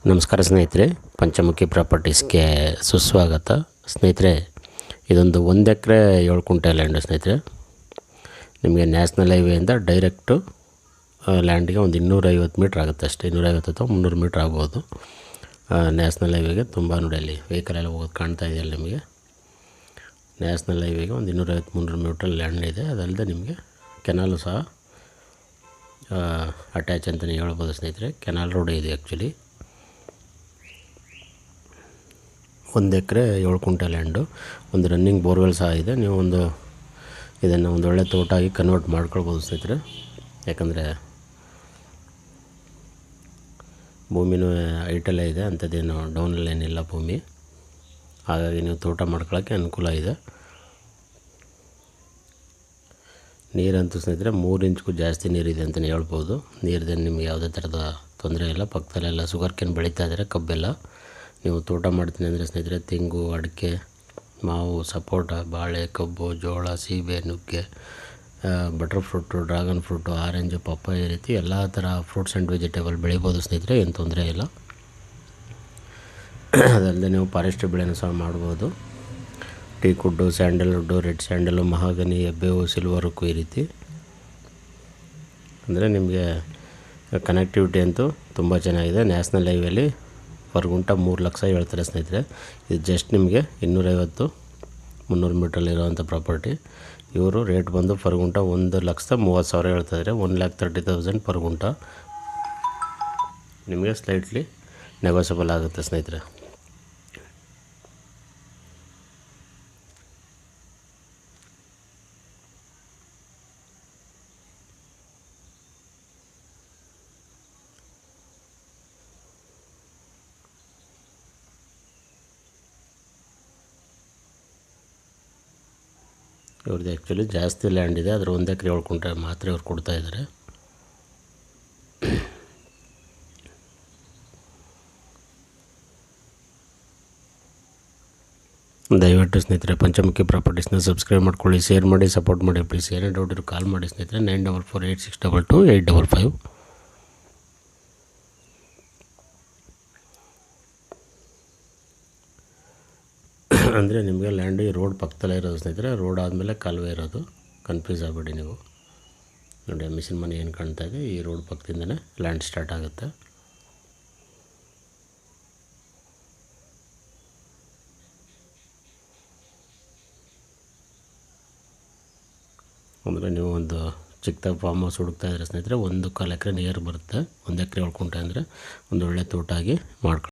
ನಮಸ್ಕಾರ ಸ್ನೇಹಿತರೆ, ಪಂಚಮುಖಿ ಪ್ರಾಪರ್ಟೀಸ್ಗೆ ಸುಸ್ವಾಗತ. ಸ್ನೇಹಿತರೆ, ಇದೊಂದು 1 ಎಕರೆ 7 ಕುಂಟೆ ಲ್ಯಾಂಡ್ ಸ್ನೇಹಿತರೆ. ನಿಮಗೆ ನ್ಯಾಷನಲ್ ಹೈವೇಯಿಂದ ಡೈರೆಕ್ಟು ಲ್ಯಾಂಡಿಗೆ ಒಂದು 250 ಮೀಟ್ರ್ ಆಗುತ್ತೆ ಅಷ್ಟೇ. 250 ಅಥವಾ 300 ಮೀಟ್ರ್ ಆಗ್ಬೋದು. ನ್ಯಾಷನಲ್ ಹೈವೇಗೆ ತುಂಬ ನೋಡಿ, ಅಲ್ಲಿ ವೆಹಿಕಲ್ ಎಲ್ಲ ಹೋಗೋದು ಕಾಣ್ತಾ ಇದೆಯಲ್ಲ ನಿಮಗೆ. ನ್ಯಾಷನಲ್ ಹೈವೇಗೆ ಒಂದು 250-300 ಮೀಟ್ರ್ ಲ್ಯಾಂಡ್ ಇದೆ. ಅದಲ್ಲದೆ ನಿಮಗೆ ಕೆನಾಲು ಸಹ ಅಟ್ಯಾಚ್ ಅಂತಲೇ ಹೇಳ್ಬೋದು ಸ್ನೇಹಿತರೆ. ಕೆನಾಲ್ ರೋಡ್ ಇದೆ ಆ್ಯಕ್ಚುಲಿ. 1 ಎಕರೆ 7 ಕುಂಟೆ ಲ್ಯಾಂಡು, ಒಂದು ರನ್ನಿಂಗ್ ಬೋರ್ವೆಲ್ ಸಹ ಇದೆ. ನೀವು ಇದನ್ನು ಒಂದು ಒಳ್ಳೆ ತೋಟ ಆಗಿ ಕನ್ವರ್ಟ್ ಮಾಡ್ಕೊಳ್ಬೋದು ಸ್ನೇಹಿತರೆ. ಯಾಕಂದರೆ ಭೂಮಿನೂ ಹೈಟಲ್ಲೇ ಇದೆ, ಅಂಥದ್ದೇನು ಡೌನಲ್ಲೇನಿಲ್ಲ ಭೂಮಿ. ಹಾಗಾಗಿ ನೀವು ತೋಟ ಮಾಡ್ಕೊಳ್ಳೋಕ್ಕೆ ಅನುಕೂಲ ಇದೆ. ನೀರಂತೂ ಸ್ನೇಹಿತರೆ 3 ಇಂಚ್ಗೂ ಜಾಸ್ತಿ ನೀರಿದೆ ಅಂತಲೇ ಹೇಳ್ಬೋದು. ನೀರಿದೇನು ನಿಮಗೆ ಯಾವುದೇ ಥರದ ತೊಂದರೆ ಇಲ್ಲ. ಪಕ್ಕದಲ್ಲೆಲ್ಲ ಶುಗರ್ ಕೇನ್ ಬೆಳೀತಾ ಇದ್ದಾರೆ, ಕಬ್ಬೆಲ್ಲ. ನೀವು ತೋಟ ಮಾಡ್ತೀನಿ ಅಂದರೆ ಸ್ನೇಹಿತರೆ, ತೆಂಗು, ಅಡಿಕೆ, ಮಾವು, ಸಪೋಟ, ಬಾಳೆ, ಕಬ್ಬು, ಜೋಳ, ಸೀಬೆ, ನುಗ್ಗೆ, butter fruit, dragon fruit, orange, papaya, ಈ ರೀತಿ ಎಲ್ಲ ಥರ ಫ್ರೂಟ್ಸ್ ಆ್ಯಂಡ್ ವೆಜಿಟೇಬಲ್ ಬೆಳಿಬೋದು ಸ್ನೇಹಿತರೆ. ಏನು ತೊಂದರೆ ಇಲ್ಲ. ಅದಲ್ಲದೆ ನೀವು ಫಾರೆಸ್ಟ್ರಿ ಬೆಳೆನೂ ಸಹ ಮಾಡ್ಬೋದು. Teak wood, sandalwood, red sandal, mahogany, ಎಬ್ಬೇವು, ಸಿಲ್ವರ್ಕು, ಈ ರೀತಿ. ಅಂದರೆ ನಿಮಗೆ ಕನೆಕ್ಟಿವಿಟಿ ಅಂತೂ ತುಂಬ ಚೆನ್ನಾಗಿದೆ. ನ್ಯಾಷನಲ್ ಹೈವೇಲಿ ಪರ್ ಗುಂಟ 3 ಲಕ್ಷ ಹೇಳ್ತಾರೆ ಸ್ನೇಹಿತರೆ. ಇದು ಜಸ್ಟ್ ನಿಮಗೆ 250-300 ಮೀಟ್ರಲ್ಲಿರುವಂಥ ಪ್ರಾಪರ್ಟಿ. ಇವರು ರೇಟ್ ಬಂದು ಪರ್ ಗುಂಟ 1,30,000 ಹೇಳ್ತಾಯಿದ್ದಾರೆ. 1,30,000 ಪರ್ ಗುಂಟ. ನಿಮಗೆ ಸ್ಲೈಟ್ಲಿ ನೆಗೋಷಿಯಬಲ್ ಆಗುತ್ತೆ ಸ್ನೇಹಿತರೆ. ಇವ್ರದ್ದು ಆ್ಯಕ್ಚುಲಿ ಜಾಸ್ತಿ ಲ್ಯಾಂಡ್ ಇದೆ, ಆದರೆ 1 ಎಕರೆ 7 ಕುಂಟೆ ಮಾತ್ರ ಇವ್ರು ಕೊಡ್ತಾಯಿದ್ದಾರೆ. ದಯವಿಟ್ಟು ಸ್ನೇಹಿತರೆ ಪಂಚಮುಖಿ ಪ್ರಾಪರ್ಟೀಸ್ನ ಸಬ್ಸ್ಕ್ರೈಬ್ ಮಾಡ್ಕೊಳ್ಳಿ, ಶೇರ್ ಮಾಡಿ, ಸಪೋರ್ಟ್ ಮಾಡಿ ಪ್ಲೀಸ್. ಏನೇ ಡೌಟ್ ಇರೋ ಕಾಲ್ ಮಾಡಿ ಸ್ನೇಹಿತರೆ. 9448622855. ಅಂದರೆ ನಿಮಗೆ ಲ್ಯಾಂಡ್ ಈ ರೋಡ್ ಪಕ್ಕದಲ್ಲೇ ಇರೋದು ಸ್ನೇಹಿತರೆ. ರೋಡ್ ಆದಮೇಲೆ ಕಾಲುವೆ ಇರೋದು, ಕನ್ಫ್ಯೂಸ್ ಆಗಬೇಡಿ ನೀವು. ನೋಡಿ, ಮಿಷಿನ್ ಮನೆ ಏನು ಕಾಣ್ತಾ ಇದೆ, ಈ ರೋಡ್ ಪಕ್ಕದಿಂದನೇ ಲ್ಯಾಂಡ್ ಸ್ಟಾರ್ಟ್ ಆಗುತ್ತೆ. ಅಂದರೆ ನೀವು ಒಂದು ಚಿಕ್ಕದಾಗಿ ಫಾರ್ಮ್ ಹೌಸ್ ಹುಡುಕ್ತಾ ಇದ್ರೆ ಸ್ನೇಹಿತರೆ, 1.25 ಎಕರೆ ನಿಯರ್ ಬರುತ್ತೆ. 1 ಎಕರೆ 7 ಕುಂಟೆ ಅಂದರೆ ಒಂದು ಒಳ್ಳೆ ತೋಟ ಆಗಿ ಮಾಡ್ಕೊಳ್ಳಿ.